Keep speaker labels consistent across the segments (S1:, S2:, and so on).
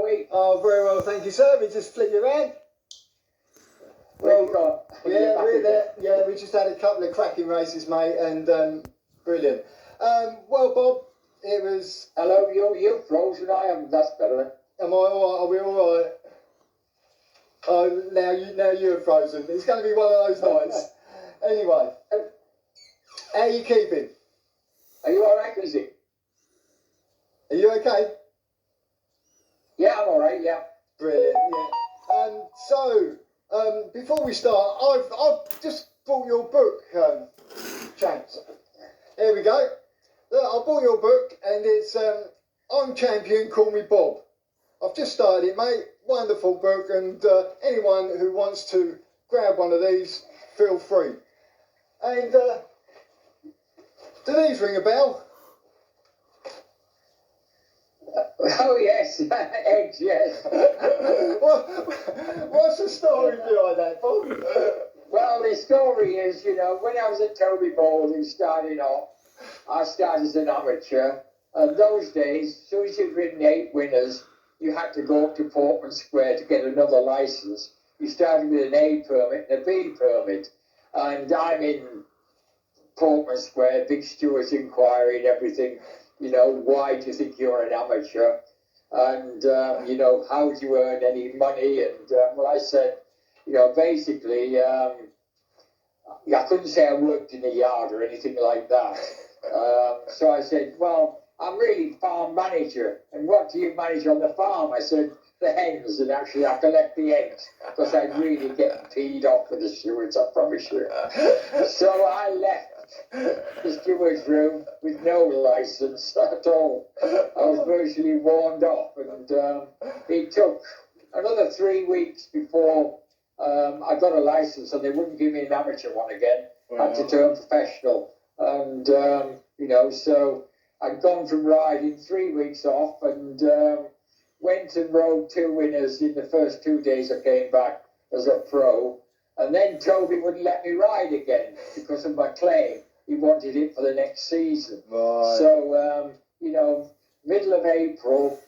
S1: we?
S2: Oh, very well, thank you, sir. We just flick you around.
S1: Well,
S2: yeah, we're there. Yeah, we just had a couple of cracking races, mate, and brilliant. Well, Bob, it was.
S1: Hello, you're frozen. I am. That's better.
S2: Am I all right? Are we all right? Oh, now you're frozen. It's going to be one of those nights. Anyway, how are you keeping?
S1: Are you all right, Lizzie?
S2: Are you okay?
S1: Yeah, I'm all right. Yeah.
S2: Brilliant. Yeah. So, before we start, I've just bought your book, James. Here we go. Look, I bought your book, and it's I'm Champion, Call Me Bob. I've just started it, mate. Wonderful book, and anyone who wants to grab one of these, feel free. And do these ring a bell?
S1: Oh yes, eggs. Yes.
S2: What's the story behind that, Bob?
S1: Well, the story is, when I was at Toby Bowling starting off, I started as an amateur. And those days, as soon as you'd ridden 8 winners, you had to go up to Portman Square to get another licence. You started with an A permit and a B permit. And I'm in Portman Square, big stewards inquiry and everything. Why do you think you're an amateur? And, how do you earn any money? And, I said, basically, I couldn't say I worked in a yard or anything like that. So I said, well, I'm really farm manager. And what do you manage on the farm? I said, the hens, and actually I collect the eggs, because I'd really get peed off with the stewards, I promise you. So I left the steward's room with no licence at all. I was virtually warned off, and it took another 3 weeks before I got a licence, and they wouldn't give me an amateur one again. I had to turn professional. And, so I'd gone from riding 3 weeks off, and went and rode 2 winners in the first 2 days I came back as a pro. And then Toby wouldn't let me ride again because of my claim. He wanted it for the next season.
S2: Right.
S1: So, middle of April,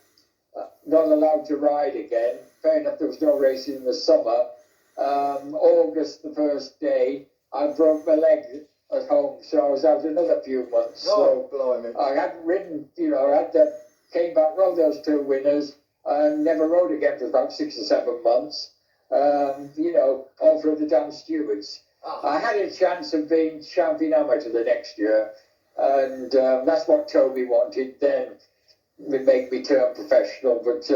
S1: not allowed to ride again. Fair enough, there was no racing in the summer. August, the first day, I broke my leg at home, so I was out another few months.
S2: Oh,
S1: so
S2: blimey.
S1: I hadn't ridden, came back, rode those 2 winners, and never rode again for about 6 or 7 months. All through the damn stewards.
S2: Oh.
S1: I had a chance of being champion amateur the next year, and that's what Toby wanted then. Would make me turn professional, but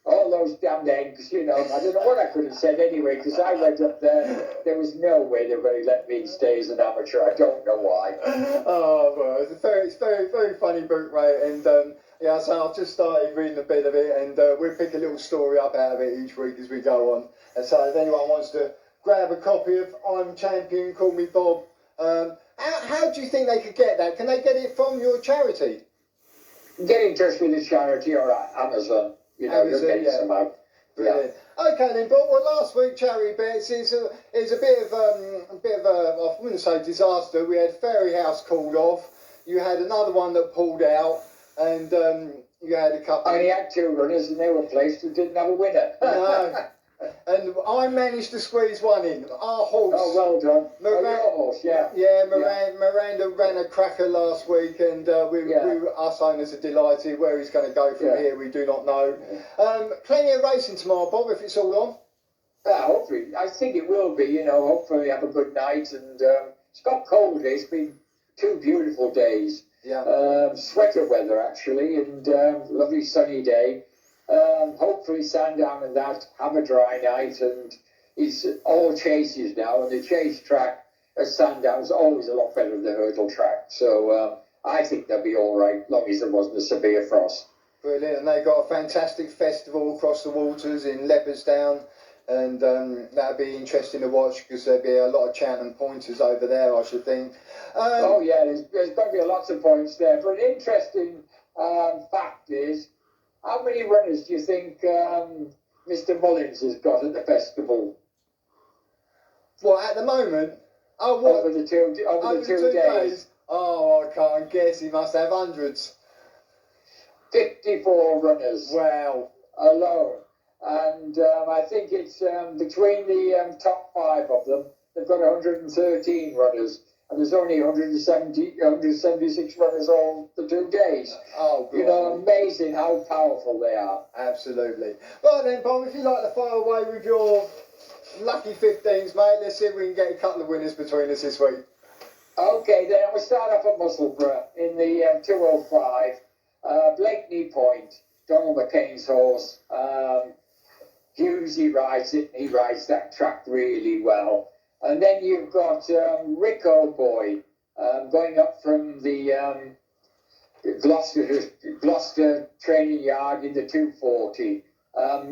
S1: all those damned eggs, I don't know what I could have said anyway, because I went up there was no way they were going to let me stay as an amateur. I don't know why.
S2: Oh, well, it's very, very funny book, mate, and so I've just started reading a bit of it, and we'll pick a little story up out of it each week as we go on. And so if anyone wants to grab a copy of I'm Champion, Call Me Bob, how do you think they could get that? Can they get it from your charity?
S1: Get in touch with the charity or Amazon. You'll get it somehow.
S2: Brilliant. Yeah. Okay then, Bob. Well, last week Charity Bets is a bit of I wouldn't say disaster. We had Fairy House called off. You had another one that pulled out, and you had a couple.
S1: I only had 2 runners, and they were placed who didn't have a winner.
S2: No. And I managed to squeeze one in. Our horse.
S1: Oh, well done. Your horse, yeah.
S2: Yeah, Miranda ran a cracker last week, and us owners are delighted. Where he's going to go from here, we do not know. Plenty of racing tomorrow, Bob, if it's all on.
S1: Hopefully. I think it will be, hopefully have a good night. And it's got cold. It's been 2 beautiful days.
S2: Yeah.
S1: Sweater weather, actually, and lovely sunny day. Hopefully Sandown and that have a dry night, and it's all chases now, and the chase track at Sandown's always a lot better than the hurdle track, so I think they'll be all right, as long as there wasn't a severe frost.
S2: Brilliant, and they got a fantastic festival across the waters in Leopardstown, and that'll be interesting to watch because there'll be a lot of Cheltenham pointers over there, I should think.
S1: Oh yeah, there's going to be lots of points there, but an interesting fact is, how many runners do you think Mr. Mullins has got at the festival?
S2: Well, at the moment? Oh, what?
S1: Over the two days?
S2: Oh, I can't guess. He must have hundreds.
S1: 54 runners
S2: Wow.
S1: alone. And I think it's between the top 5 of them, they've got 113 runners. And there's only 176 runners all the 2 days.
S2: Oh, God.
S1: You know, amazing how powerful they are.
S2: Absolutely. Right then, Bob, if you'd like to fire away with your lucky 15s, mate, let's see if we can get a couple of winners between us this week.
S1: Okay, then we'll start off at Musselburgh in the 205. Blakeney Point, Donald McCain's horse. Hughesy rides it, and he rides that track really well. And then you've got Rick O'Boy going up from the Gloucester training yard in the 240.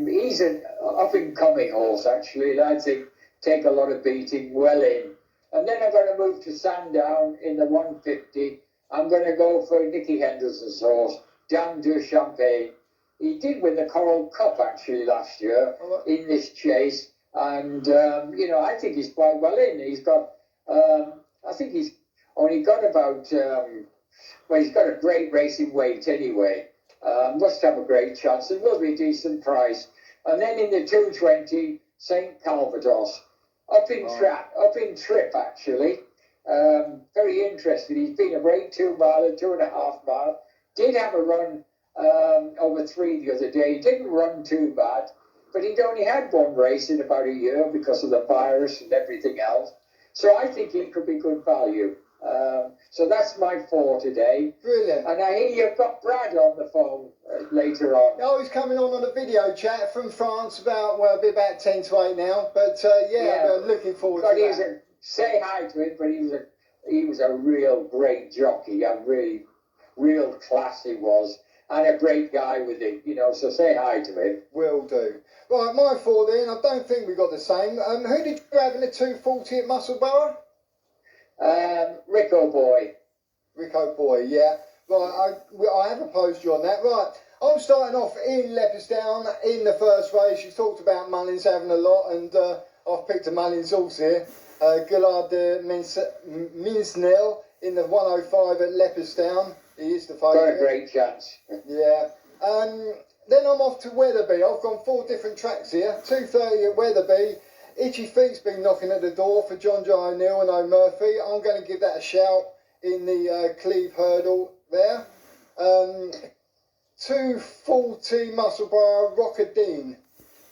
S1: He's an up-and-coming horse, actually. I think take a lot of beating well in. And then I'm going to move to Sandown in the 150. I'm going to go for Nicky Henderson's horse, Dame de Champagne. He did win the Coral Cup, actually, last year in this chase. And, you know, I think he's quite well in. He's got, I think he's only got about, well, he's got a great racing weight anyway. Must have a great chance. It will be a decent price. And then in the 220, St. Calvados. Up in trip, actually. Very interesting. He's been a rate 2 mile and 2.5 mile. Did have a run over 3 the other day. He didn't run too bad. But he'd only had 1 race in about a year because of the virus and everything else. So I think he could be good value. So that's my 4 today.
S2: Brilliant.
S1: And I hear you've got Brad on the phone later on.
S2: Oh, he's coming on a video chat from France about, well, it'll be about 10 to 8 now. But yeah, we're looking forward to that.
S1: Say hi to him, but he was a real great jockey. A real class he was. And a great guy with it, you know, so say hi to him.
S2: Will do. Right, my 4 then, I don't think we got the same. Who did you have in the 240 at Musselburgh?
S1: Rick O'Boy.
S2: Rick O'Boy, yeah. Right, I have opposed you on that. Right, I'm starting off in Leopardstown in the first race. You talked about Mullins having a lot, and I've picked a Mullins horse here. Gillard de Minsnel in the 105 at Leopardstown. He is the favourite.
S1: Got a great chance.
S2: Yeah. Then I'm off to Weatherby. I've gone 4 different tracks here. 2:30 at Weatherby. Itchy Feet's been knocking at the door for John J. O'Neill and O'Murphy. I'm going to give that a shout in the Cleve Hurdle there. 2:40 Musselburgh, Rockadine.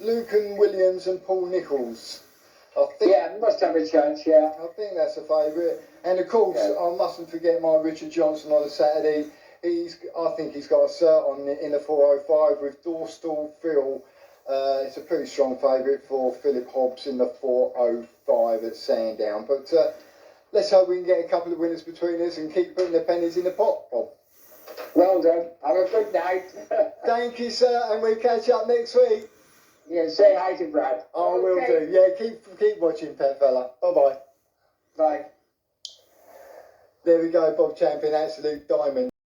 S2: Lucan Williams and Paul Nichols.
S1: Yeah, must have a chance, yeah.
S2: I think that's a favourite. And of course, I mustn't forget my Richard Johnson on a Saturday. I think he's got a cert on in the 405 with Dorstal Phil. It's a pretty strong favourite for Philip Hobbs in the 405 at Sandown. But let's hope we can get a couple of winners between us and keep putting the pennies in the pot, Bob.
S1: Well done. Have a good night.
S2: Thank you, sir, and we'll catch up next week.
S1: Yeah, say hi to Brad.
S2: I will do. Yeah, keep watching, pet fella. Bye-bye.
S1: Bye.
S2: There we go, Bob Champion, absolute diamond.